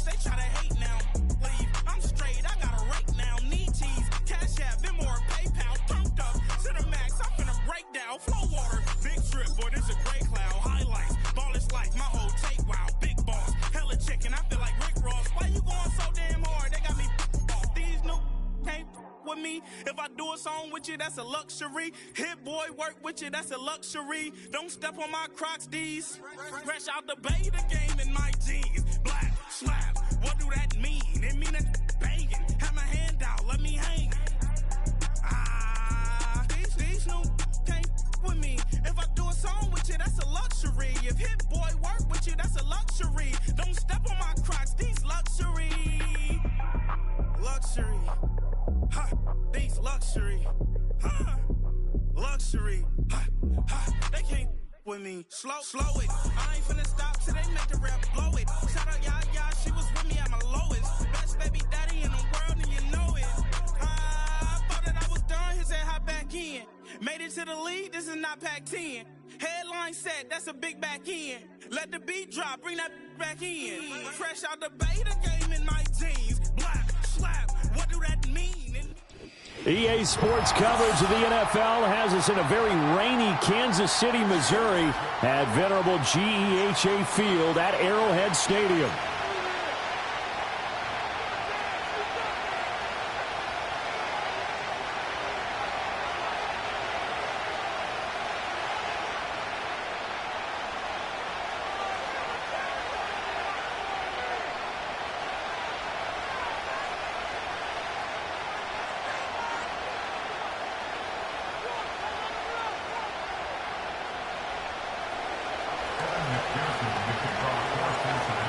they try to hate now. Leave, I'm straight, I got a rake now. Need cheese, Cash App, Venmo or PayPal. Pumped up to the max, I'm finna break down. Flow water, big trip, boy, this a gray cloud. Highlights, ball is life, my whole take, wow. Big boss, hella chicken, I feel like Rick Ross. Why you going so damn hard? They got me off. These new can't with me. If I do a song with you, that's a luxury. Hit boy, work with you, that's a luxury. Don't step on my Crocs, D's. Fresh out the bay, the game in my jeans. Black, slap, what do that mean? It mean that banging. Have my hand out, let me hang. These new can't with me. If I do a song with you, that's a luxury. If hit boy, work with you, that's a luxury. Don't step on my Crocs, these luxury. Luxury. Ha, these luxury. Ha, luxury. Ha, ha, they can't with me. Slow it. I ain't finna stop till they make the rap blow it. Shout out Yaya, she was with me at my lowest. Best baby daddy in the world and you know it. I thought that I was done, he said hop back in. Made it to the lead, this is not Pac-10. Headline set, that's a big back end. Let the beat drop, bring that back in. Fresh out the bay, the game in my jeans. Black, slap, what do that mean? EA Sports coverage of the NFL has us in a very rainy Kansas City, Missouri at venerable GEHA Field at Arrowhead Stadium.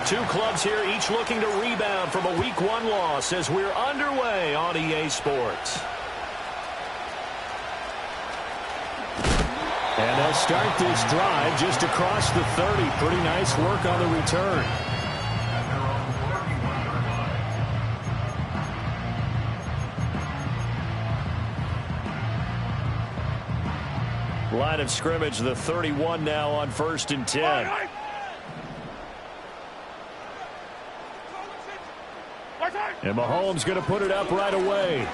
Two clubs here, each looking to rebound from a Week 1 loss as we're underway on EA Sports. And they'll start this drive just across the 30. Pretty nice work on the return. Line of scrimmage, the 31 now on 1st and 10. And Mahomes going to put it up right away.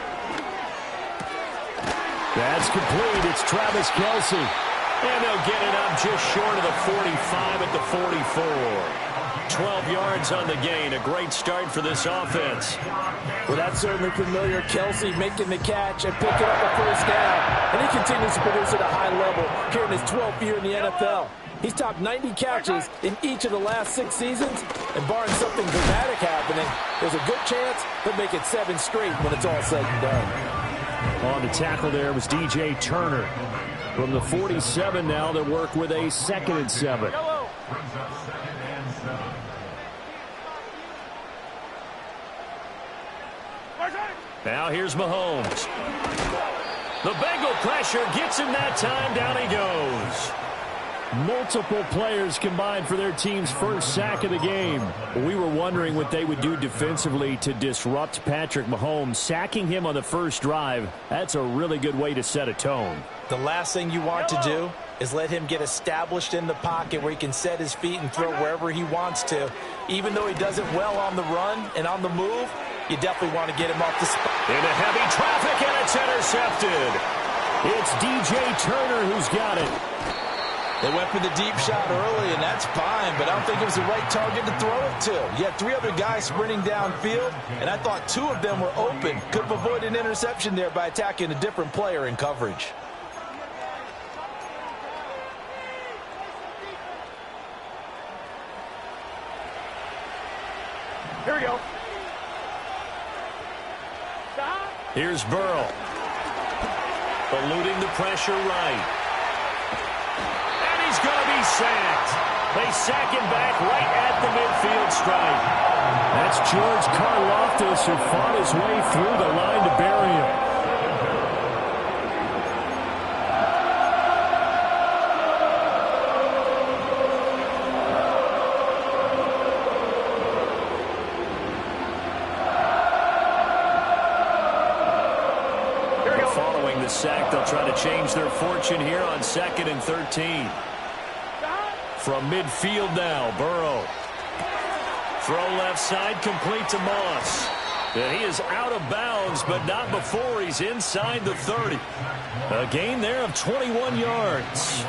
That's complete. It's Travis Kelce. And they'll get it up just short of the 45 at the 44. 12 yards on the gain. A great start for this offense. Well, that's certainly familiar. Kelce making the catch and picking up a first down. And he continues to produce at a high level here in his 12th year in the NFL. He's topped 90 catches in each of the last 6 seasons. And barring something dramatic happening, there's a good chance he'll make it 7 straight when it's all said and done. On the tackle there was DJ Turner. From the 47 now, they'll work with a 2nd and 7. Now here's Mahomes. The Bengal pressure gets him that time. Down he goes. Multiple players combined for their team's first sack of the game. We were wondering what they would do defensively to disrupt Patrick Mahomes. Sacking him on the first drive, that's a really good way to set a tone. The last thing you want to do is let him get established in the pocket where he can set his feet and throw wherever he wants to. Even though he does it well on the run and on the move, you definitely want to get him off the spot. Into heavy traffic, and it's intercepted. It's DJ Turner who's got it. They went for the deep shot early, and that's fine, but I don't think it was the right target to throw it to. You had 3 other guys sprinting downfield, and I thought 2 of them were open. Could have avoided an interception there by attacking a different player in coverage. Here we go. Here's Burrow. Eluding the pressure right. And he's going to be sacked. They sack him back right at the midfield stripe. That's George Karlaftis who fought his way through the line to bury him. Sack, they'll try to change their fortune here on 2nd and 13. From midfield now, Burrow Throw left side, complete to Moss. And he is out of bounds, but not before he's inside the 30. A gain there of 21 yards.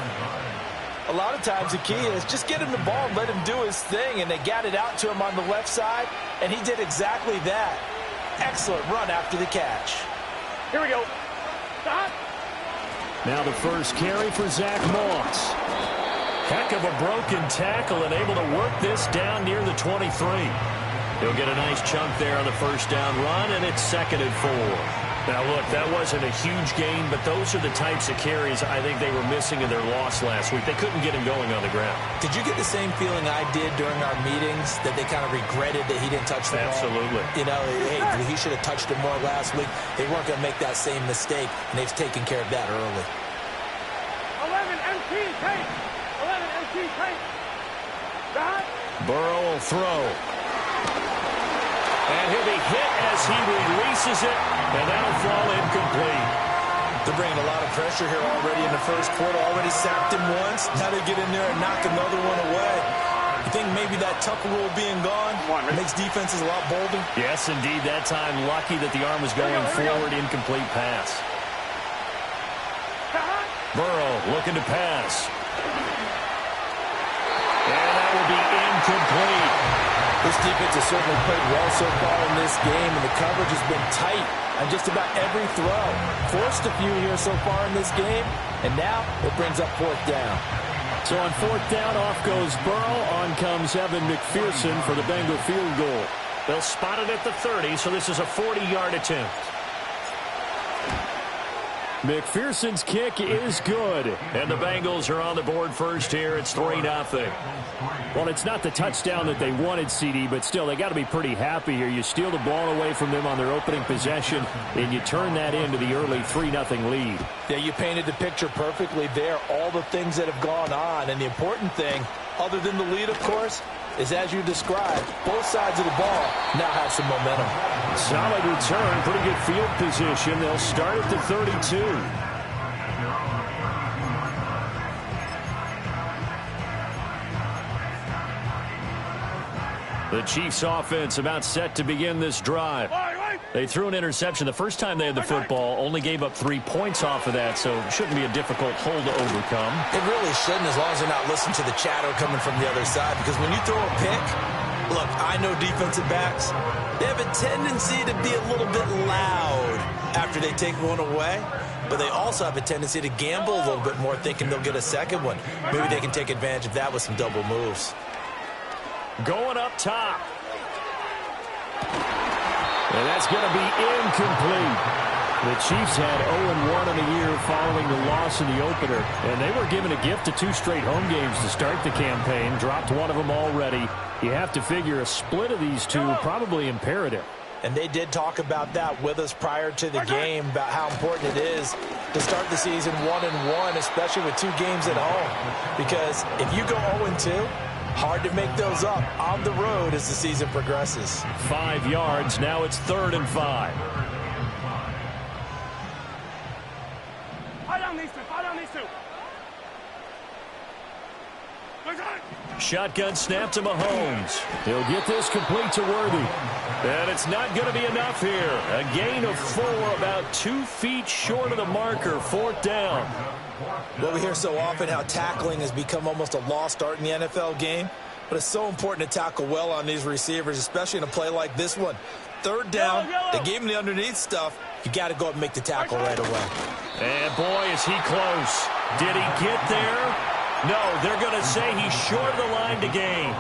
A lot of times the key is just get him the ball and let him do his thing, and they got it out to him on the left side, and he did exactly that. Excellent run after the catch. Here we go. Stop. Now the first carry for Zach Moss. Heck of a broken tackle and able to work this down near the 23. He'll get a nice chunk there on the first down run, and it's 2nd and 4. Now, look, that wasn't a huge gain, but those are the types of carries I think they were missing in their loss last week. They couldn't get him going on the ground. Did you get the same feeling I did during our meetings, that they kind of regretted that he didn't touch the ball? Absolutely. You know, hey, he should have touched it more last week. They weren't going to make that same mistake, and they've taken care of that early. 11 MT tape. 11 MT tape. Stop. Burrow will throw. And he'll be hit as he releases it, and that'll fall incomplete. They're bringing a lot of pressure here already in the first quarter. Already sacked him once. Now they get in there and knock another one away. You think maybe that Tucker rule being gone makes defenses a lot bolder? Yes, indeed. That time, lucky that the arm was going forward. Incomplete pass. Burrow looking to pass. And that will be incomplete. This defense has certainly played well so far in this game, and the coverage has been tight on just about every throw. Forced a few here so far in this game, and now it brings up 4th down. So on 4th down, off goes Burrow. On comes Evan McPherson for the Bengal field goal. They'll spot it at the 30, so this is a 40-yard attempt. McPherson's kick is good, and the Bengals are on the board first here. It's 3-0. Well, it's not the touchdown that they wanted, CD, but still, they got to be pretty happy here. You steal the ball away from them on their opening possession, and you turn that into the early 3-0 lead. Yeah, you painted the picture perfectly there, all the things that have gone on, and the important thing, other than the lead, of course, is, as you described, both sides of the ball now have some momentum. Solid return, pretty good field position. They'll start at the 32. The Chiefs offense about set to begin this drive. They threw an interception the first time they had the football, only gave up 3 points off of that, so it shouldn't be a difficult hole to overcome. It really shouldn't, as long as they're not listening to the chatter coming from the other side, because when you throw a pick, look, I know defensive backs, they have a tendency to be a little bit loud after they take one away, but they also have a tendency to gamble a little bit more, thinking they'll get a second one. Maybe they can take advantage of that with some double moves. Going up top. And that's going to be incomplete. The Chiefs had 0-1 in the year following the loss in the opener, and they were given a gift of 2 straight home games to start the campaign. Dropped one of them already. You have to figure a split of these two probably imperative. And they did talk about that with us prior to the game, about how important it is to start the season 1-1, especially with 2 games at home. Because if you go 0-2, hard to make those up on the road as the season progresses. 5 yards. Now it's 3rd and 5. Fire down these two. Fire down these two. Shotgun snap to Mahomes. He'll get this complete to Worthy. And it's not going to be enough here. A gain of 4, about 2 feet short of the marker. 4th down. Well, we hear so often how tackling has become almost a lost art in the NFL game, but it's so important to tackle well on these receivers, especially in a play like this one. 3rd down, they gave him the underneath stuff. You got to go up and make the tackle right away. And boy, is he close. Did he get there? No, they're going to say he's short of the line to gain.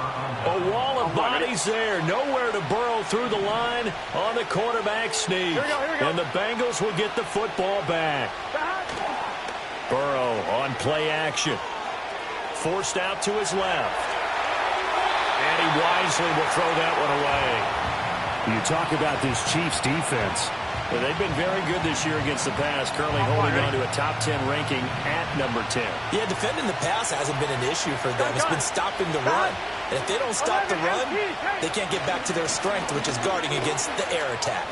A wall of bodies there. Nowhere to burrow through the line on the quarterback sneak. Here we go. And the Bengals will get the football back. Burrow on play action. Forced out to his left. And he wisely will throw that one away. You talk about this Chiefs defense. Well, they've been very good this year against the pass, currently holding on to a top 10 ranking at number 10. Yeah, defending the pass hasn't been an issue for them. It's been stopping the run. And if they don't stop the run, they can't get back to their strength, which is guarding against the air attack.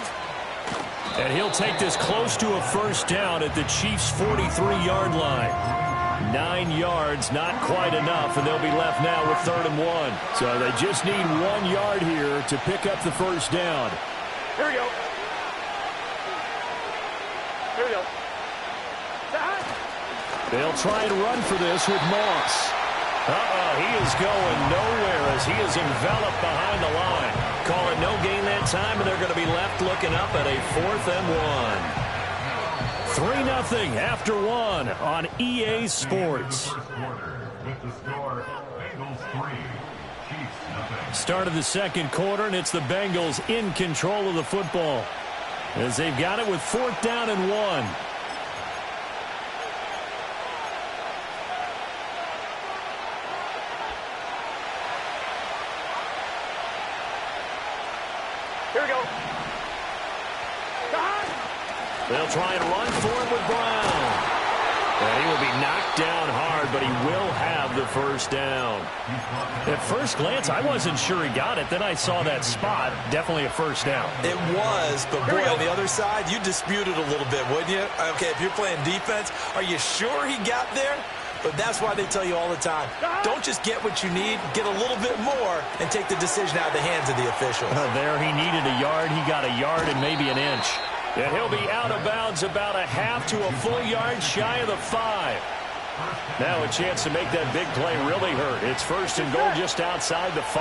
And he'll take this close to a 1st down at the Chiefs' 43-yard line. 9 yards, not quite enough, and they'll be left now with 3rd and 1. So they just need 1 yard here to pick up the first down. Here we go. Here we go. They'll try and run for this with Moss. He is going nowhere as he is enveloped behind the line. Call it no gain that time, and they're going to be left looking up at a 4th and 1. 3-0 after 1 on EA Sports. Start of the second quarter, and it's the Bengals in control of the football as they've got it with 4th down and 1. Here we go. They'll try and run for it with Brown. And he will be knocked down hard, but he will have the first down. At first glance, I wasn't sure he got it. Then I saw that spot. Definitely a first down. It was, but boy, on the other side, you dispute it a little bit, wouldn't you? Okay, if you're playing defense, are you sure he got there? But that's why they tell you all the time, don't just get what you need, get a little bit more, and take the decision out of the hands of the official. There he needed a yard. He got a yard and maybe an inch. And he'll be out of bounds about a half to a full yard shy of the 5. Now a chance to make that big play really hurt. It's 1st and goal just outside the 5.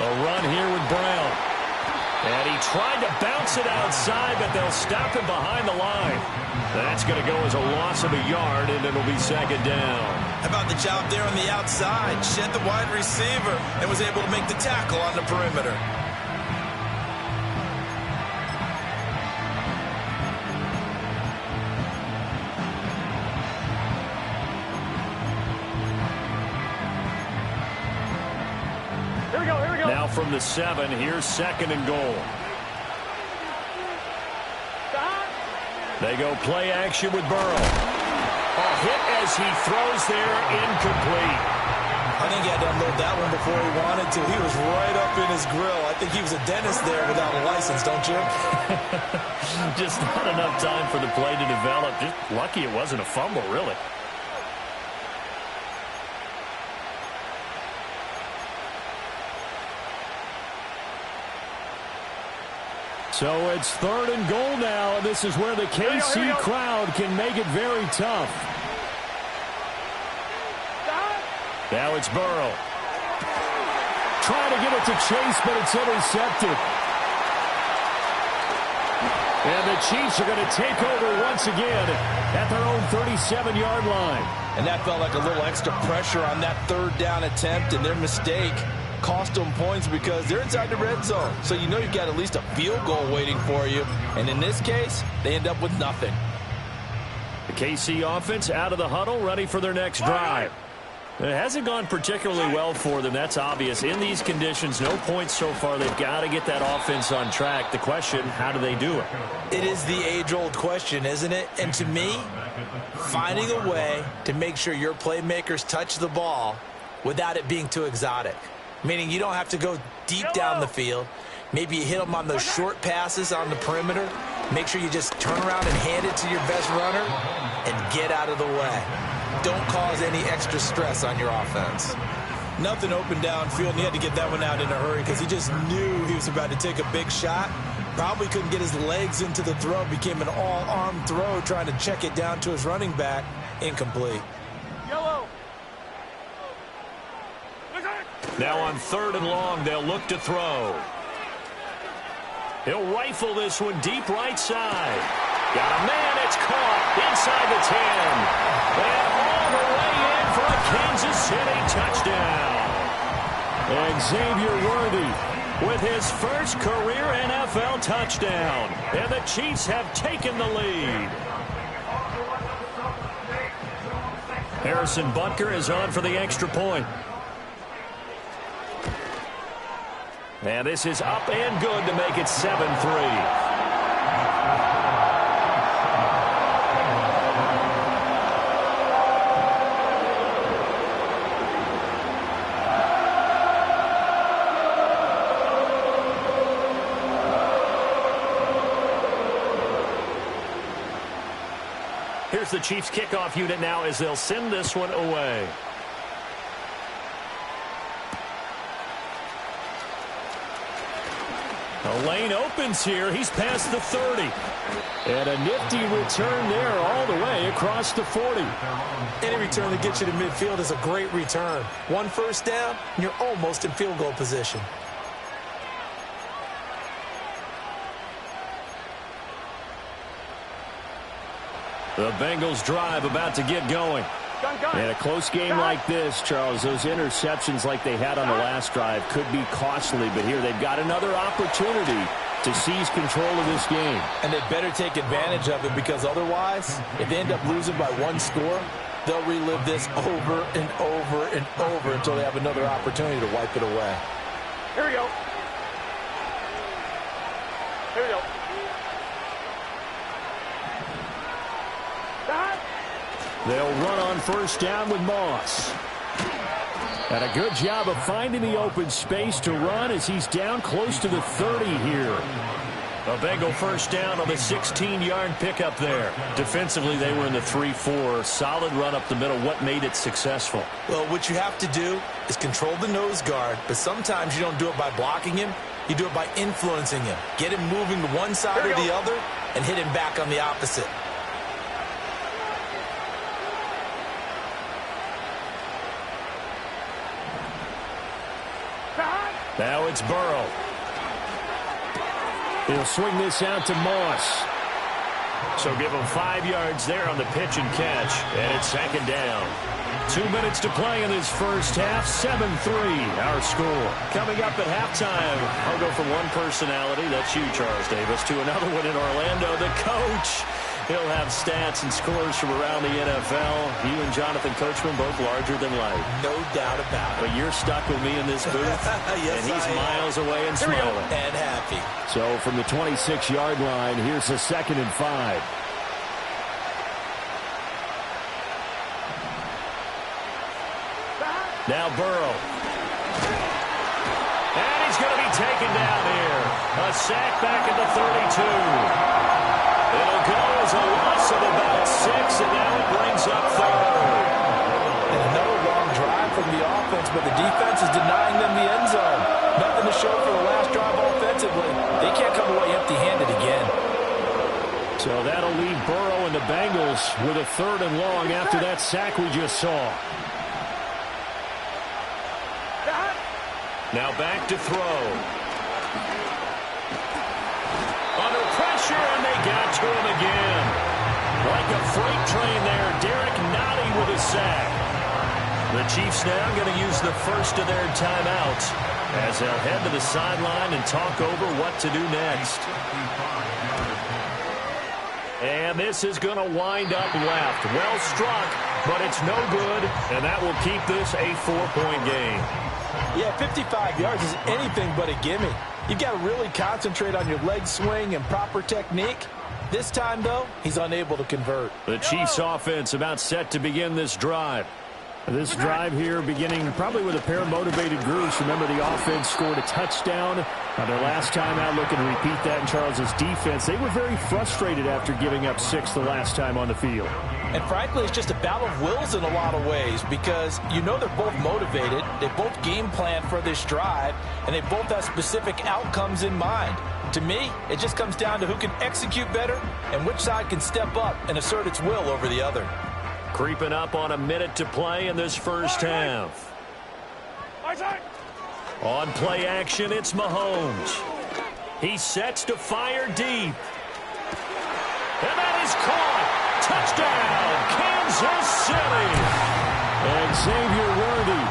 A run here with Brown. And he tried to bounce it outside, but they'll stop him behind the line. That's going to go as a loss of a yard, and it'll be 2nd down. How about the job there on the outside? Shed the wide receiver and was able to make the tackle on the perimeter. Here we go, here we go. Now from the 7, here's 2nd and goal. They go play action with Burrow. A hit as he throws there, incomplete. I think he had to unload that one before he wanted to. He was right up in his grill. I think he was a dentist there without a license, don't you? Just not enough time for the play to develop. Just lucky it wasn't a fumble, really. So it's 3rd and goal now, and this is where the KC crowd can make it very tough. Now it's Burrow. Trying to get it to Chase, but it's intercepted. And the Chiefs are going to take over once again at their own 37-yard line. And that felt like a little extra pressure on that 3rd down attempt, and their mistake cost them points because they're inside the red zone. So you know you've got at least a field goal waiting for you. And in this case, they end up with nothing. The KC offense out of the huddle, ready for their next drive. It hasn't gone particularly well for them. That's obvious. In these conditions, no points so far. They've got to get that offense on track. The question, how do they do it? It is the age-old question, isn't it? And to me, finding a way to make sure your playmakers touch the ball without it being too exotic. Meaning you don't have to go deep down the field. Maybe you hit them on those short passes on the perimeter. Make sure you just turn around and hand it to your best runner and get out of the way. Don't cause any extra stress on your offense. Nothing open downfield, and he had to get that one out in a hurry because he just knew he was about to take a big shot. Probably couldn't get his legs into the throw. Became an all-arm throw trying to check it down to his running back. Incomplete. Yellow. Now on 3rd and long, they'll look to throw. He'll rifle this one deep right side. Got a man, it's caught inside the 10. And all the way in for a Kansas City touchdown. And Xavier Worthy with his first career NFL touchdown. And the Chiefs have taken the lead. Harrison Butker is on for the extra point. And this is up and good to make it 7-3. Here's the Chiefs kickoff unit now as they'll send this one away. The lane opens here. He's past the 30. And a nifty return there all the way across the 40. Any return that gets you to midfield is a great return. One first down, and you're almost in field goal position. The Bengals drive about to get going. And a close game like this, Charles, those interceptions like they had on the last drive could be costly. But here they've got another opportunity to seize control of this game. And they better take advantage of it, because otherwise, if they end up losing by one score, they'll relive this over and over and over until they have another opportunity to wipe it away. Here we go. Here we go. They'll run on first down with Moss. And a good job of finding the open space to run as he's down close to the 30 here. A Bengal first down on the 16-yard pickup there. Defensively, they were in the 3-4. Solid run up the middle. What made it successful? Well, what you have to do is control the nose guard, but sometimes you don't do it by blocking him. You do it by influencing him. Get him moving to one side or the other and hit him back on the opposite. Now it's Burrow. He'll swing this out to Moss. So give him 5 yards there on the pitch and catch. And it's second down. 2 minutes to play in this first half. 7-3 our score. Coming up at halftime, I'll go from one personality, that's you, Charles Davis, to another one in Orlando, the coach. He'll have stats and scores from around the NFL. You and Jonathan Coachman both larger than life. No doubt about it. But you're stuck with me in this booth. Yes, and he's miles away and smiling. And happy. So from the 26-yard line, here's a 2nd and 5. Now Burrow. And he's going to be taken down here. A sack back at the 32. It'll go as a loss of about 6, and now it brings up 3rd. And another long drive from the offense, but the defense is denying them the end zone. Nothing to show for the last drive offensively. They can't come away empty-handed again. So that'll leave Burrow and the Bengals with a 3rd and long after that sack we just saw. Now back to throw. Under pressure, and they got to him again. Like a freight train there, Derek Nottie with a sack. The Chiefs now going to use the first of their timeouts as they'll head to the sideline and talk over what to do next. And this is going to wind up left. Well struck, but it's no good, and that will keep this a 4-point game. Yeah, 55 yards is anything but a gimme. You've got to really concentrate on your leg swing and proper technique. This time, though, he's unable to convert. The Chiefs offense about set to begin this drive. This drive here beginning probably with a pair of motivated groups. Remember, the offense scored a touchdown on their last time out, looking to repeat that in Charles's defense. They were very frustrated after giving up 6 the last time on the field. And frankly, it's just a battle of wills in a lot of ways, because you know they're both motivated, they both game plan for this drive, and they both have specific outcomes in mind. To me, it just comes down to who can execute better and which side can step up and assert its will over the other. Creeping up on a minute to play in this first half. On play action, it's Mahomes. He sets to fire deep. And that is caught. Touchdown, Kansas City. And Xavier Worthy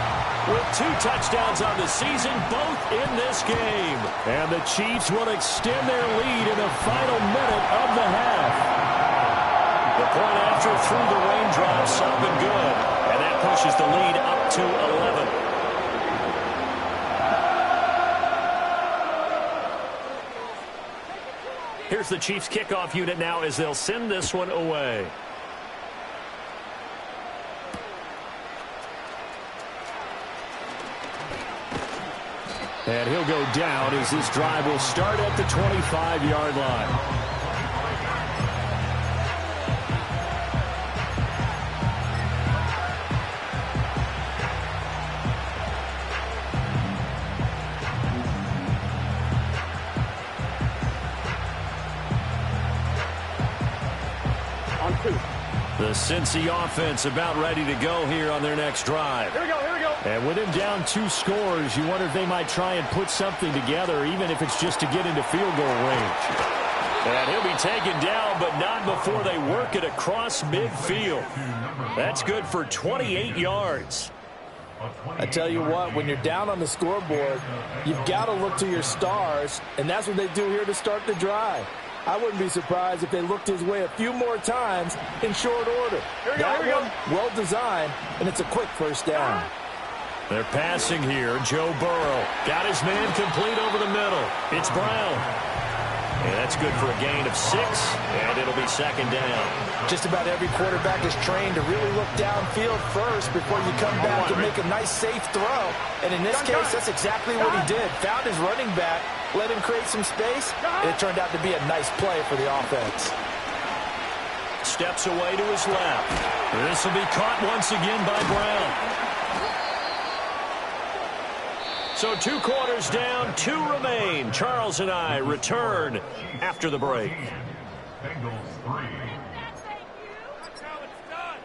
with 2 touchdowns on the season, both in this game. And the Chiefs will extend their lead in the final minute of the half. The point after through the raindrops up and good. And that pushes the lead up to 11. Here's the Chiefs kickoff unit now as they'll send this one away. And he'll go down as this drive will start at the 25-yard line. Cincy offense about ready to go here on their next drive. Here we go, here we go. And with him down 2 scores, you wonder if they might try and put something together, even if it's just to get into field goal range. And he'll be taken down, but not before they work it across midfield. That's good for 28 yards. I tell you what, when you're down on the scoreboard, you've got to look to your stars, and that's what they do here to start the drive. I wouldn't be surprised if they looked his way a few more times in short order. That one, well designed, and it's a quick first down. They're passing here. Joe Burrow got his man complete over the middle. It's Brown. And that's good for a gain of 6, and it'll be second down. Just about every quarterback is trained to really look downfield first before you come back and make a nice, safe throw. And in this case, that's exactly what he did. Found his running back, let him create some space, and it turned out to be a nice play for the offense. Steps away to his left. This will be caught once again by Brown. So 2 quarters down, 2 remain. Charles and I return after the break. Bengals 3. That's how it's done.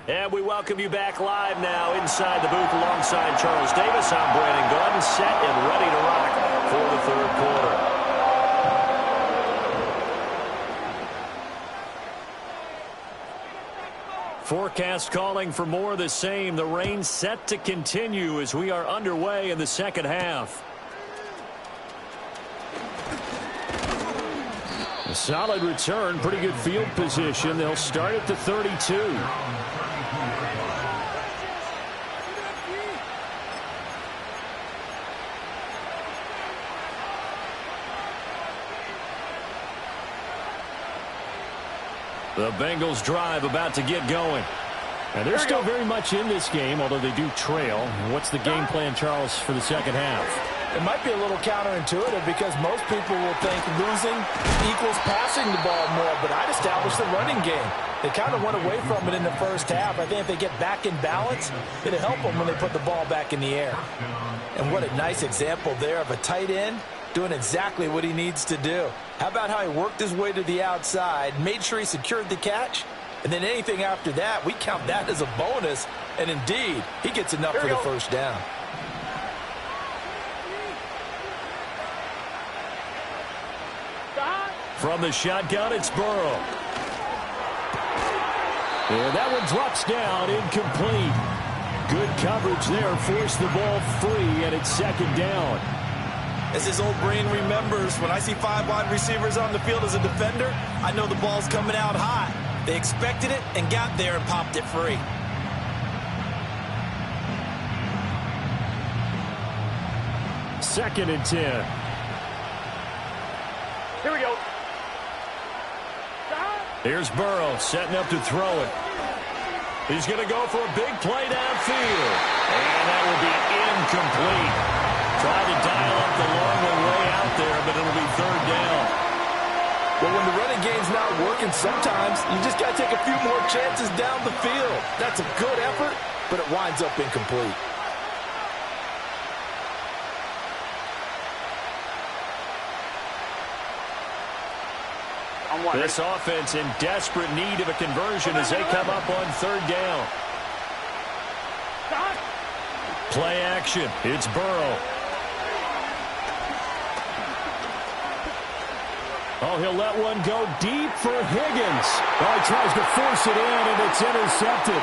And we welcome you back live now inside the booth alongside Charles Davis. I'm Brandon Gordon, set and ready to rock for the third quarter. Forecast calling for more of the same. The rain set to continue as we are underway in the second half. A solid return, pretty good field position. They'll start at the 32. The Bengals drive about to get going. And they're still very much in this game, although they do trail. What's the game plan, Charles, for the second half? It might be a little counterintuitive because most people will think losing equals passing the ball more, but I'd establish the running game. They kind of went away from it in the first half. I think if they get back in balance, it'll help them when they put the ball back in the air. And what a nice example there of a tight end doing exactly what he needs to do. How about how he worked his way to the outside, made sure he secured the catch, and then anything after that, we count that as a bonus, and indeed, he gets enough for the first down. From the shotgun, it's Burrow. And that one drops down, incomplete. Good coverage there, forced the ball free, and it's second down. As his old brain remembers, when I see 5 wide receivers on the field as a defender, I know the ball's coming out high. They expected it and got there and popped it free. Second and 10. Here we go. Here's Burrow setting up to throw it. He's going to go for a big play downfield. And that will be incomplete. Tried to dial up the long way out there, but it'll be third down. Well, when the running game's not working, sometimes you just got to take a few more chances down the field. That's a good effort, but it winds up incomplete. This offense in desperate need of a conversion as they come up on third down. Play action. It's Burrow. Oh, he'll let one go deep for Higgins. Oh, he tries to force it in, and it's intercepted.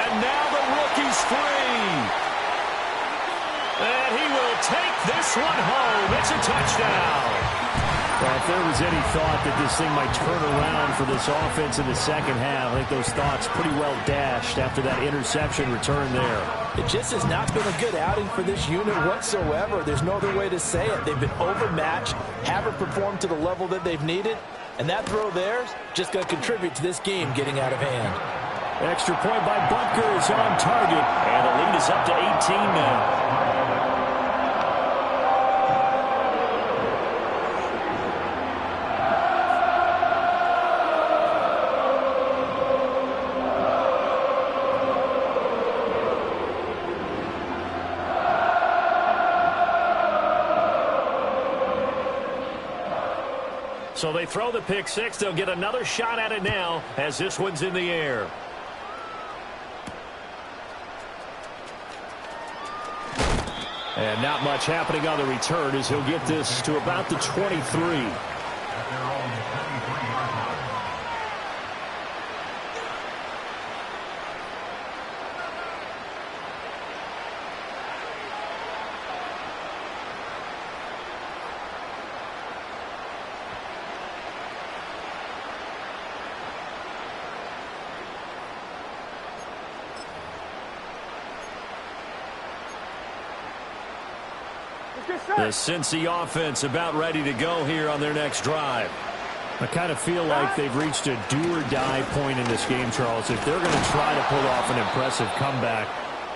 And now the rookie's free. And he will take this one home. It's a touchdown. Well, if there was any thought that this thing might turn around for this offense in the second half, I think those thoughts pretty well dashed after that interception return there. It just has not been a good outing for this unit whatsoever. There's no other way to say it. They've been overmatched, haven't performed to the level that they've needed, and that throw there is just going to contribute to this game getting out of hand. Extra point by Butker is on target, and the lead is up to 18 now. So they throw the pick six. They'll get another shot at it now as this one's in the air. And not much happening on the return as he'll get this to about the 23. The Cincy offense about ready to go here on their next drive. I kind of feel like they've reached a do-or-die point in this game, Charles. If they're going to try to pull off an impressive comeback,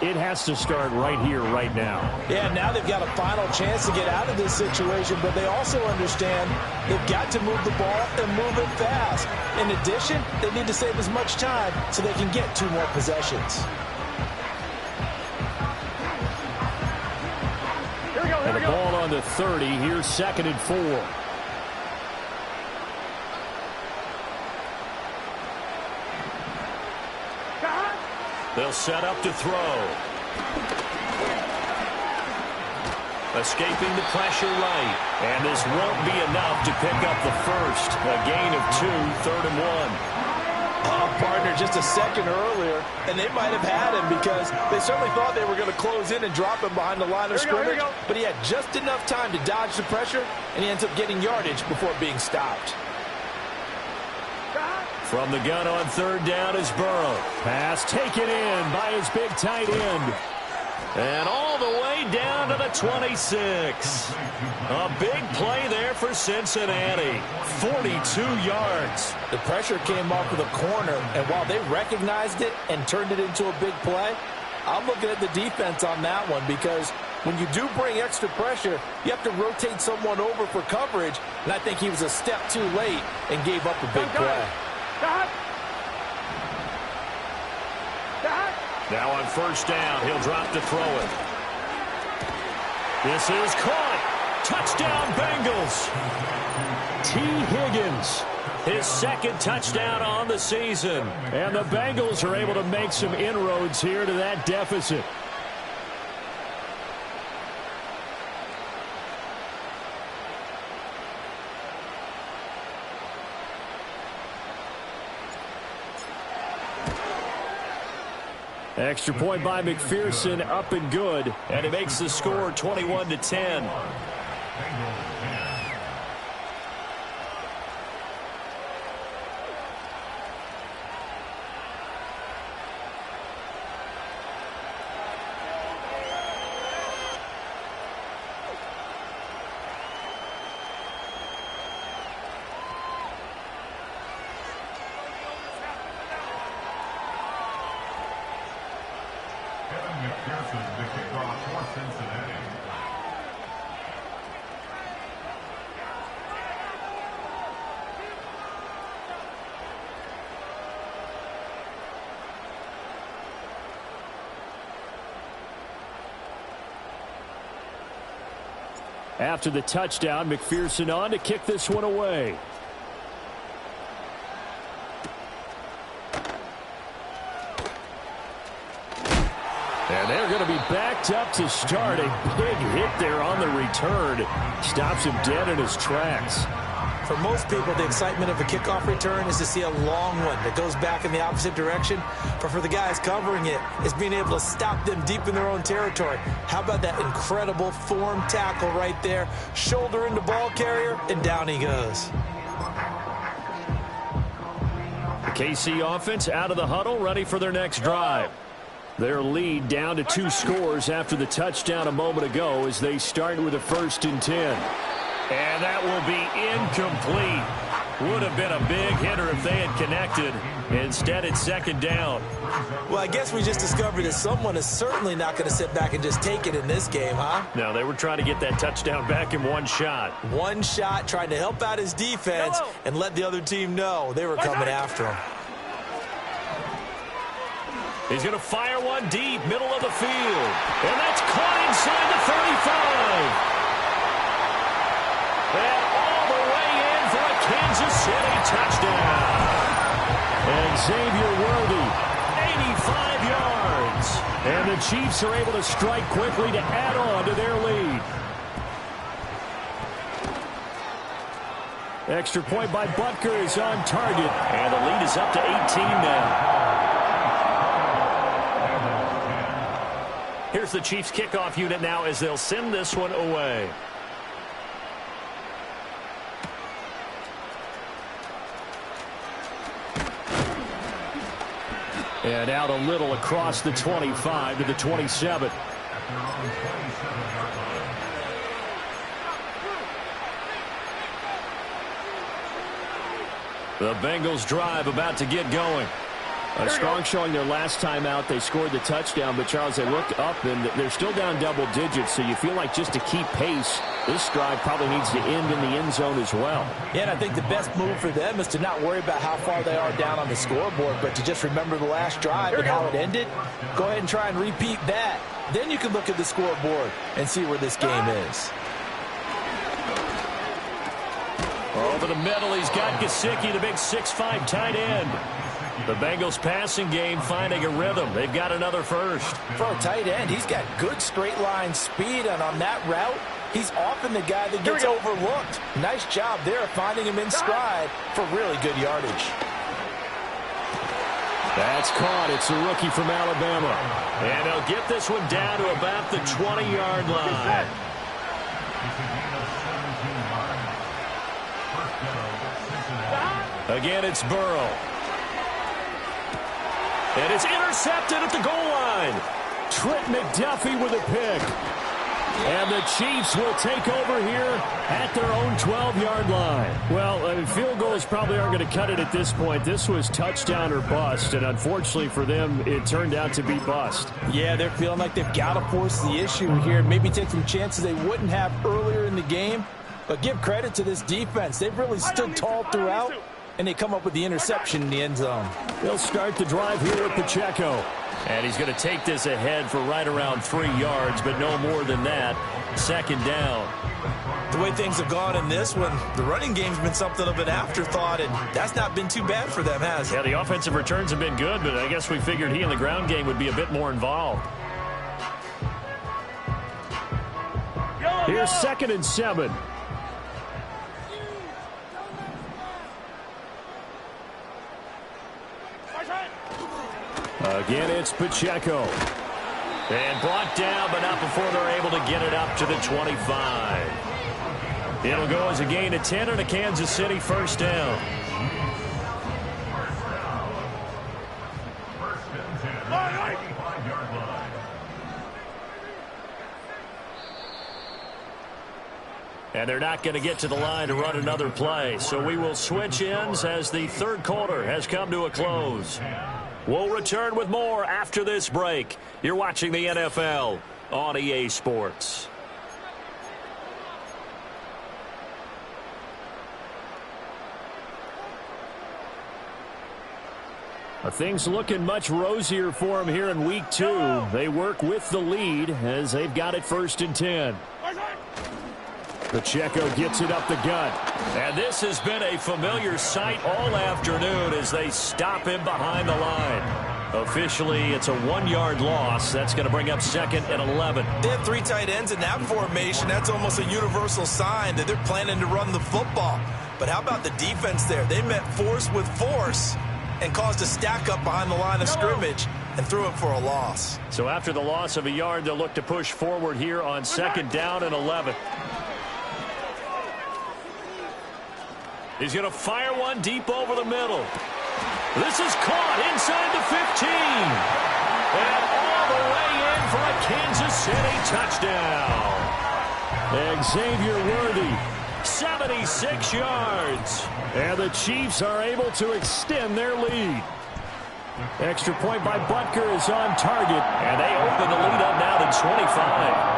it has to start right here, right now. Yeah, now they've got a final chance to get out of this situation, but they also understand they've got to move the ball and move it fast. In addition, they need to save as much time so they can get 2 more possessions. And the ball on the 30. Here's 2nd and 4. They'll set up to throw. Escaping the pressure right. And this won't be enough to pick up the first. A gain of 2, 3rd and 1. Partner just a second earlier, and they might have had him because they certainly thought they were going to close in and drop him behind the line of scrimmage, but he had just enough time to dodge the pressure, and he ends up getting yardage before being stopped. From the gun on 3rd down is Burrow. Pass taken in by his big tight end. And all the way down to the 26. A big play there for Cincinnati. 42 yards. The pressure came off of the corner, and while they recognized it and turned it into a big play, I'm looking at the defense on that one because when you do bring extra pressure, you have to rotate someone over for coverage, and I think he was a step too late and gave up a big play. Now on 1st down, he'll drop to throw it. This is caught. Touchdown, Bengals. T. Higgins, his 2nd touchdown on the season. And the Bengals are able to make some inroads here to that deficit. Extra point by McPherson, up and good. And it makes the score 21-10. After the touchdown, McPherson on to kick this one away. And they're going to be backed up to start. A big hit there on the return. Stops him dead in his tracks. For most people, the excitement of a kickoff return is to see a long one that goes back in the opposite direction. But for the guys covering it, it's being able to stop them deep in their own territory. How about that incredible form tackle right there? Shoulder into ball carrier, and down he goes. The KC offense out of the huddle, ready for their next drive. Their lead down to 2 scores after the touchdown a moment ago as they start with a 1st and 10. And that will be incomplete. Would have been a big hitter if they had connected. Instead, it's 2nd down. Well, I guess we just discovered that someone is certainly not going to sit back and just take it in this game, huh? No, they were trying to get that touchdown back in one shot. One shot, trying to help out his defense and let the other team know they were coming after him. He's going to fire one deep, middle of the field. And that's caught inside the 35. And all the way in for a Kansas City touchdown. And Xavier Worthy, 85 yards. And the Chiefs are able to strike quickly to add on to their lead. Extra point by Butker is on target. And the lead is up to 18 now. Here's the Chiefs kickoff unit now as they'll send this one away. And out a little across the 25 to the 27. The Bengals drive about to get going. A strong showing their last time out. They scored the touchdown, but Charles, they look up and they're still down double digits, so you feel like just to keep pace, this drive probably needs to end in the end zone as well. Yeah, and I think the best move for them is to not worry about how far they are down on the scoreboard, but to just remember the last drive and how it ended. Go ahead and try and repeat that. Then you can look at the scoreboard and see where this game is. Over the middle, he's got Gesicki, the big 6'5" tight end. The Bengals passing game finding a rhythm. They've got another first. For a tight end, he's got good straight line speed, and on that route, he's often the guy that gets overlooked. Nice job there finding him in stride for really good yardage. That's caught. It's a rookie from Alabama. And they'll get this one down to about the 20-yard line. Again, it's Burrow. And it's intercepted at the goal line. Trent McDuffie with a pick. And the Chiefs will take over here at their own 12-yard line. Well, field goals probably aren't going to cut it at this point. This was touchdown or bust, and unfortunately for them, it turned out to be bust. Yeah, they're feeling like they've got to force the issue here. Maybe take some chances they wouldn't have earlier in the game. But give credit to this defense. They've really stood tall throughout, and they come up with the interception in the end zone. They'll start the drive here with Pacheco. And he's going to take this ahead for right around 3 yards, but no more than that. Second down. The way things have gone in this one, the running game's been something of an afterthought, and that's not been too bad for them, has it? Yeah, the offensive returns have been good, but I guess we figured he in the ground game would be a bit more involved. Here's 2nd and 7. Again, it's Pacheco. And brought down, but not before they're able to get it up to the 25. It'll go as a gain of 10 and a Kansas City first down. And they're not going to get to the line to run another play. So we will switch ends as the third quarter has come to a close. We'll return with more after this break. You're watching the NFL on EA Sports. Things looking much rosier for them here in week 2. They work with the lead as they've got it 1st and 10. Pacheco gets it up the gut. And this has been a familiar sight all afternoon as they stop him behind the line. Officially, it's a 1-yard loss. That's going to bring up 2nd and 11. They have 3 tight ends in that formation. That's almost a universal sign that they're planning to run the football. But how about the defense there? They met force with force and caused a stack up behind the line of scrimmage and threw it for a loss. So after the loss of a yard, they'll look to push forward here on 2nd down and 11. He's going to fire one deep over the middle. This is caught inside the 15. And all the way in for a Kansas City touchdown. And Xavier Worthy, 76 yards. And the Chiefs are able to extend their lead. Extra point by Butker is on target. And they open the lead up now to 25.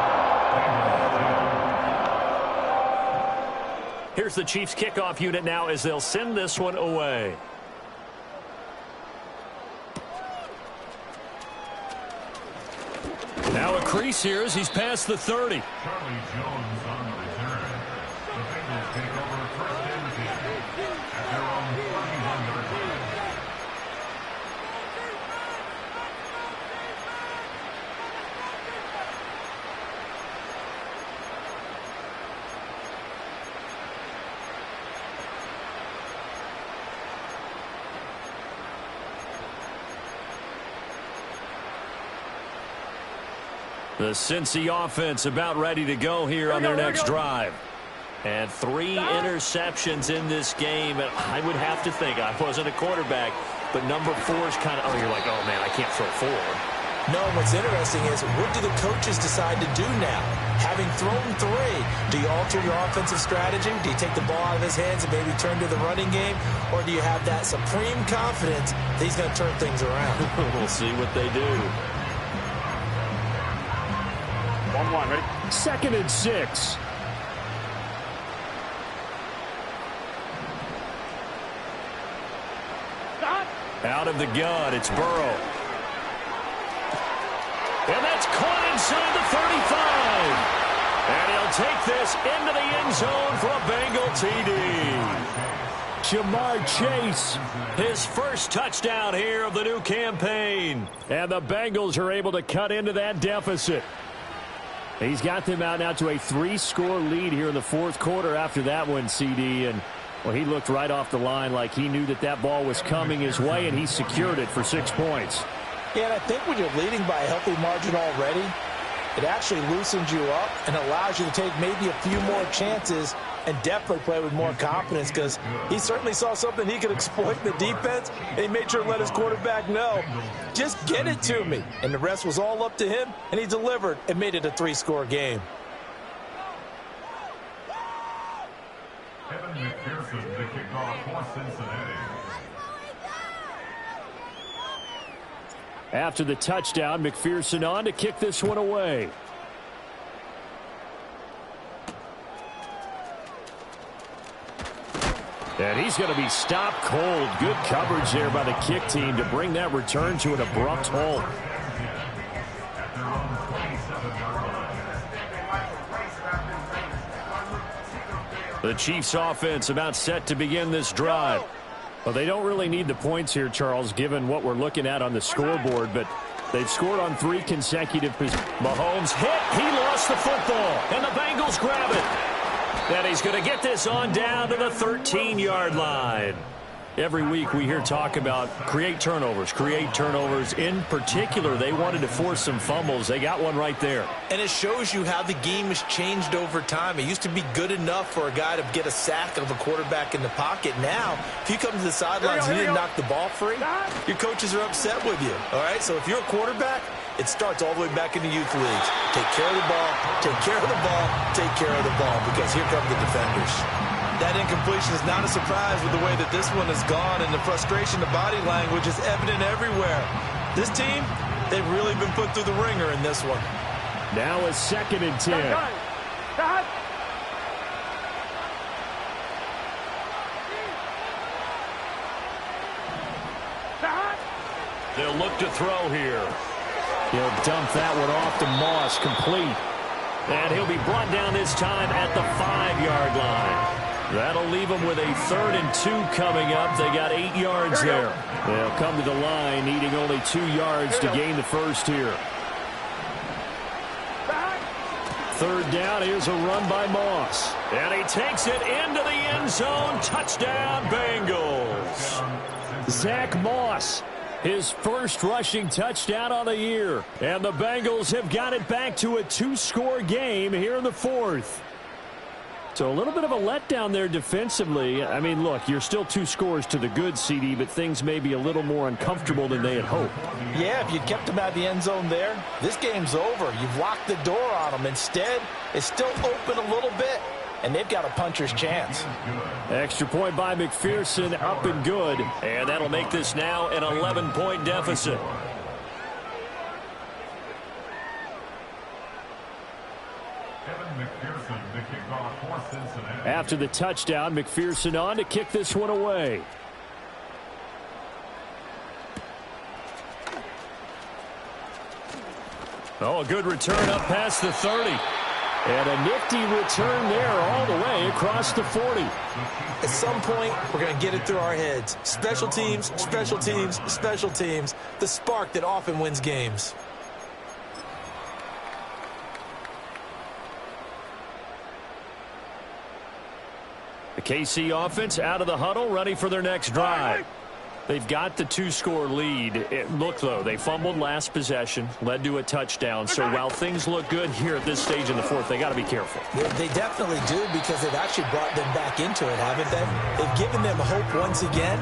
Here's the Chiefs kickoff unit now as they'll send this one away. Now a crease here as he's past the 30. The Cincy offense about ready to go here on their next drive. And 3 interceptions in this game. And I would have to think, I wasn't a quarterback, but number 4 is kind of, you're like, oh, man, I can't throw 4. No, what's interesting is what do the coaches decide to do now? Having thrown 3, do you alter your offensive strategy? Do you take the ball out of his hands and maybe turn to the running game? Or do you have that supreme confidence that he's going to turn things around? We'll see what they do. 1-1, ready? 2nd and 6. Out of the gun, it's Burrow. And that's caught inside the 35. And he'll take this into the end zone for a Bengal TD. Jamar Chase, his first touchdown here of the new campaign. And the Bengals are able to cut into that deficit. He's got them out now to a 3-score lead here in the 4th quarter after that one, CD. And, well, he looked right off the line like he knew that that ball was coming his way, and he secured it for 6 points. Yeah, and I think when you're leading by a healthy margin already, it actually loosens you up and allows you to take maybe a few more chances and definitely play with more confidence, because he certainly saw something he could exploit in the defense, and he made sure to let his quarterback know, just get it to me. And the rest was all up to him, and he delivered and made it a 3-score game. Kevin McPherson, the kickoff for Cincinnati. After the touchdown, McPherson on to kick this one away. And he's going to be stopped cold. Good coverage there by the kick team to bring that return to an abrupt halt. The Chiefs offense about set to begin this drive. Well, they don't really need the points here, Charles, given what we're looking at on the scoreboard, but they've scored on 3 consecutive possessions. Mahomes hit. He lost the football, and the Bengals grab it. And he's going to get this on down to the 13-yard line. Every week we hear talk about create turnovers. In particular, they wanted to force some fumbles. They got one right there. And it shows you how the game has changed over time. It used to be good enough for a guy to get a sack of a quarterback in the pocket. Now, if you come to the sidelines and you didn't knock the ball free, your coaches are upset with you. All right, so if you're a quarterback, it starts all the way back in the youth leagues. Take care of the ball, take care of the ball, take care of the ball, because here come the defenders. That incompletion is not a surprise with the way that this one has gone, and the frustration, the body language is evident everywhere. This team, they've really been put through the ringer in this one. Now a 2nd and 10. They'll look to throw here. He'll dump that one off to Moss, complete. And he'll be brought down this time at the 5-yard line. That'll leave them with a 3rd and 2 coming up. They got 8 yards there. They'll come to the line needing only 2 yards to gain the first here. 3rd down. Here's a run by Moss. And he takes it into the end zone. Touchdown, Bengals. Zach Moss, his first rushing touchdown on the year. And the Bengals have got it back to a 2-score game here in the 4th. So a little bit of a letdown there defensively. I mean, look, you're still 2 scores to the good, CD, but things may be a little more uncomfortable than they had hoped. Yeah, if you'd kept them out of the end zone there, this game's over. You've locked the door on them. Instead, it's still open a little bit, and they've got a puncher's chance. Extra point by McPherson, up and good. And that'll make this now an 11-point deficit. After the touchdown, McPherson on to kick this one away. Oh, a good return up past the 30. And a nifty return there all the way across the 40. At some point, we're going to get it through our heads. Special teams, special teams, special teams. The spark that often wins games. The KC offense out of the huddle, ready for their next drive. They've got the 2-score lead. Look, though, they fumbled last possession, led to a touchdown. So while things look good here at this stage in the fourth, they got to be careful. They definitely do, because they've actually brought them back into it, haven't they? They've given them hope once again.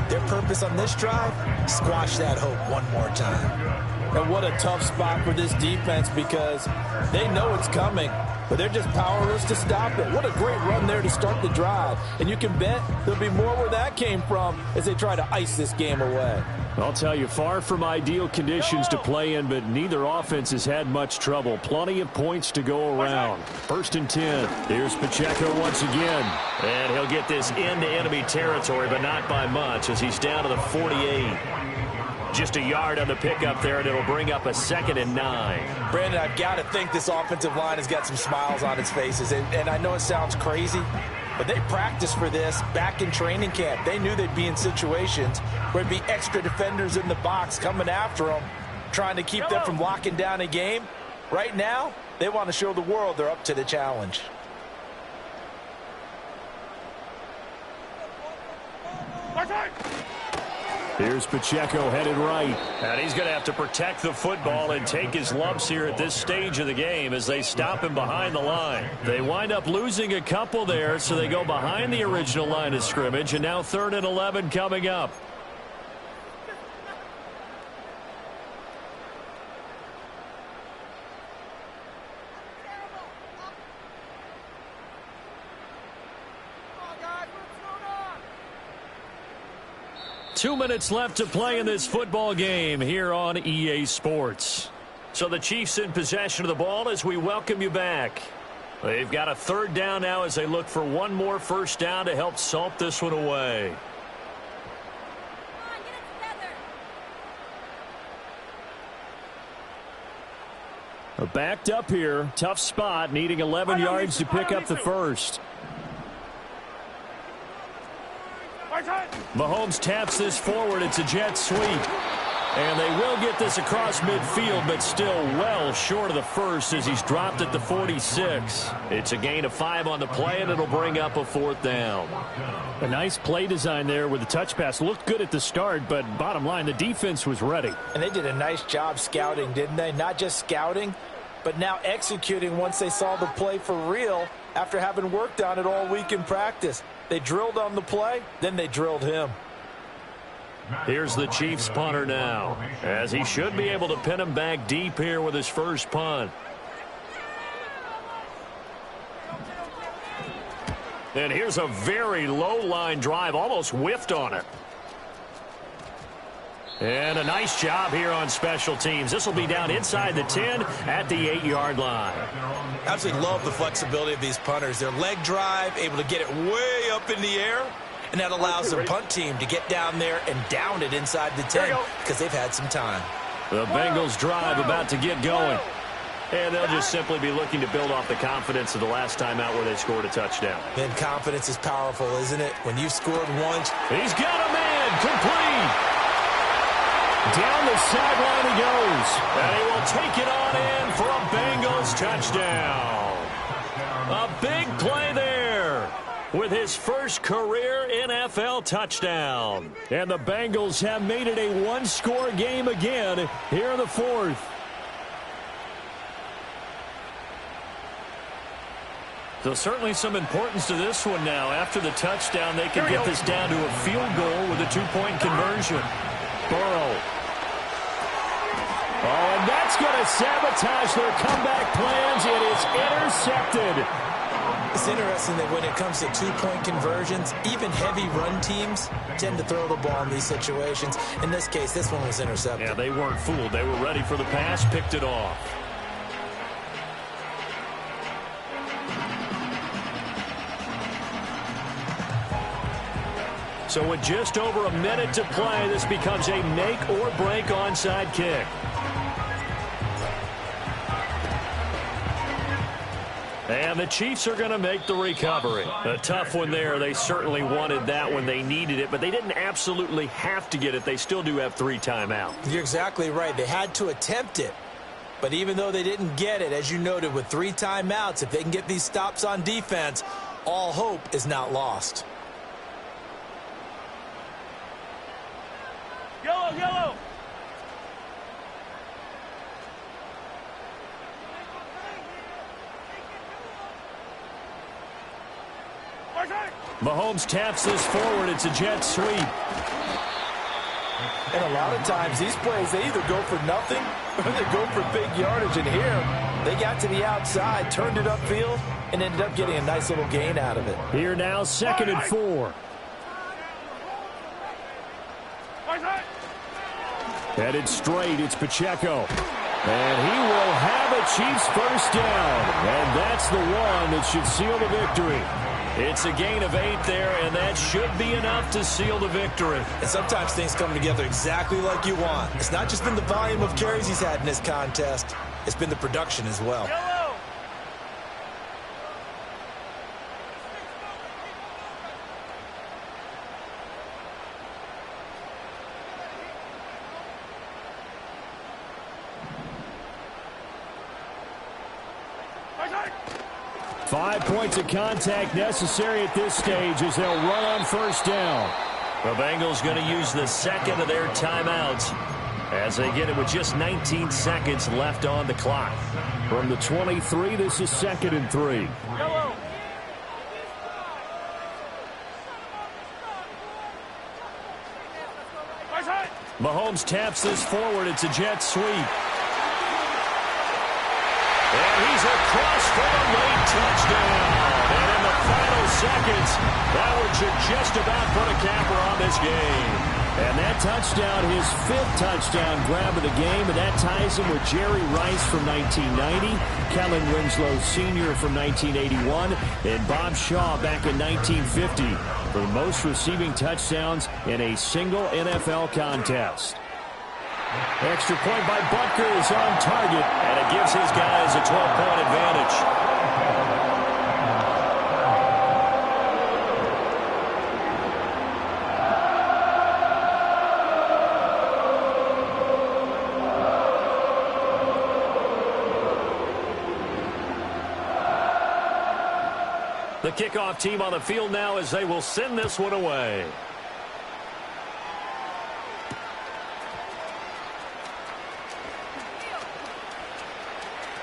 Their purpose on this drive, squash that hope one more time. And what a tough spot for this defense, because they know it's coming, but they're just powerless to stop it. What a great run there to start the drive. And you can bet there'll be more where that came from as they try to ice this game away. I'll tell you, far from ideal conditions to play in, but neither offense has had much trouble. Plenty of points to go around. 1st and 10. Here's Pacheco once again. And he'll get this into enemy territory, but not by much, as he's down to the 48. Just a yard on the pickup there, and it'll bring up a 2nd and 9. Brandon, I've got to think this offensive line has got some smiles on its faces. And I know it sounds crazy, but they practiced for this back in training camp. They knew they'd be in situations where there'd be extra defenders in the box coming after them, trying to keep them from locking down a game. Right now, they want to show the world they're up to the challenge. Here's Pacheco headed right. And he's going to have to protect the football and take his lumps here at this stage of the game as they stop him behind the line. They wind up losing a couple there, so they go behind the original line of scrimmage, and now 3rd and 11 coming up. Two minutes left to play in this football game here on EA Sports. So the Chiefs in possession of the ball as we welcome you back. They've got a 3rd down now as they look for one more 1st down to help salt this one away. Backed up here. Tough spot, needing 11 yards to pick up the 1st. Mahomes taps this forward. It's a jet sweep. And they will get this across midfield, but still well short of the 1st as he's dropped at the 46. It's a gain of 5 on the play, and it'll bring up a 4th down. A nice play design there with the touch pass. Looked good at the start, but bottom line, the defense was ready. And they did a nice job scouting, didn't they? Not just scouting, but now executing once they saw the play for real after having worked on it all week in practice. They drilled on the play, then they drilled him. Here's the Chiefs punter now, as he should be able to pin him back deep here with his first punt. And here's a very low-line drive, almost whiffed on it. And a nice job here on special teams. This will be down inside the 10 at the 8-yard line. Absolutely love the flexibility of these punters. Their leg drive, able to get it way up in the air, and that allows the punt team to get down there and down it inside the 10 because they've had some time. The Bengals drive about to get going. And they'll just simply be looking to build off the confidence of the last time out where they scored a touchdown. Then confidence is powerful, isn't it? When you've scored once. He's got a man, complete. Down the sideline he goes. And he will take it on in for a Bengals touchdown. A big play there with his first career NFL touchdown. And the Bengals have made it a one-score game again here in the 4th. So certainly some importance to this one now. After the touchdown, they can get this down to a field goal with a 2-point conversion. Burrow. Oh, and that's going to sabotage their comeback plans. It is intercepted. It's interesting that when it comes to 2-point conversions, even heavy run teams tend to throw the ball in these situations. In this case, this one was intercepted. Yeah, they weren't fooled. They were ready for the pass, picked it off. So with just over a minute to play, this becomes a make-or-break onside kick. And the Chiefs are going to make the recovery. A tough one there. They certainly wanted that when they needed it, but they didn't absolutely have to get it. They still do have 3 timeouts. You're exactly right. They had to attempt it. But even though they didn't get it, as you noted, with 3 timeouts, if they can get these stops on defense, all hope is not lost. Mahomes taps this forward. It's a jet sweep. And a lot of times, these plays, they either go for nothing or they go for big yardage. And here, they got to the outside, turned it upfield, and ended up getting a nice little gain out of it. Here now, 2nd and 4. Headed straight, it's Pacheco. And he will have a Chiefs first down. And that's the one that should seal the victory. It's a gain of 8 there, and that should be enough to seal the victory. And sometimes things come together exactly like you want. It's not just been the volume of carries he's had in this contest. It's been the production as well. Yellow. 5 points of contact necessary at this stage as they'll run on first down. The Bengals going to use the second of their timeouts as they get it with just 19 seconds left on the clock. From the 23, this is 2nd and 3. Yellow. Mahomes taps this forward. It's a jet sweep. And he's across for a late touchdown. And in the final seconds, that one should just about put a capper on this game. And that touchdown, his 5th touchdown grab of the game, and that ties him with Jerry Rice from 1990, Kellen Winslow Sr. from 1981, and Bob Shaw back in 1950 for the most receiving touchdowns in a single NFL contest. Extra point by Butker is on target, and it gives his guys a 12-point advantage. The kickoff team on the field now as they will send this one away.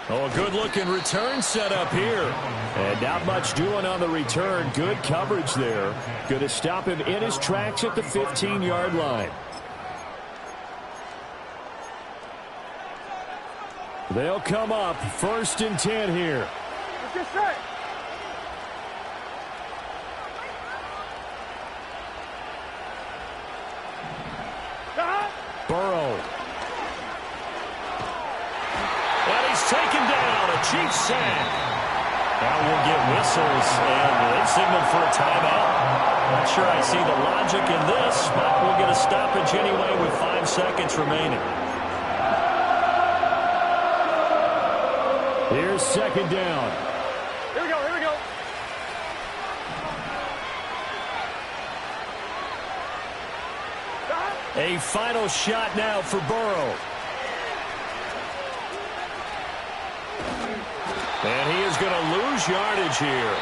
Oh, a good-looking return set up here. And not much doing on the return. Good coverage there. Going to stop him in his tracks at the 15-yard line. They'll come up 1st and 10 here. Burrow. And he's taken down. A Chiefs sack. Now we'll get whistles, and they've signaled for a timeout. Not sure I see the logic in this, but we'll get a stoppage anyway with 5 seconds remaining. Here's 2nd down. Here we go, here we go. A final shot now for Burrow. And he is going to lose yardage here.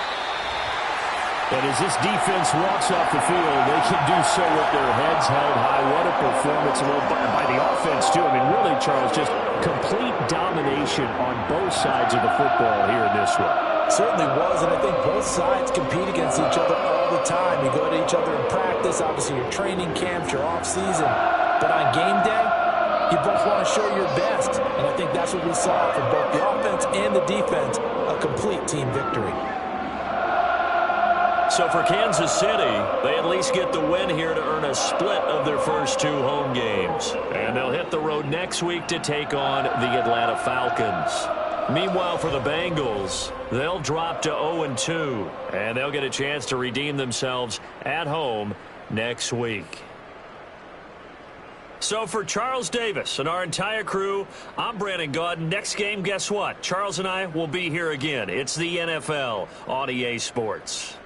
But as this defense walks off the field, they can do so with their heads held high. What a performance by the offense, too. I mean, really, Charles, just complete domination on both sides of the football here in this one. Certainly was, and I think both sides compete against each other all the time. You go to each other in practice, obviously your training camps, your off-season. But on game day, you both want to show your best. And I think that's what we saw from both the offense and the defense, a complete team victory. So for Kansas City, they at least get the win here to earn a split of their first 2 home games. And they'll hit the road next week to take on the Atlanta Falcons. Meanwhile, for the Bengals, they'll drop to 0-2, and they'll get a chance to redeem themselves at home next week. So for Charles Davis and our entire crew, I'm Brandon Gaudin. Next game, guess what? Charles and I will be here again. It's the NFL on EA Sports.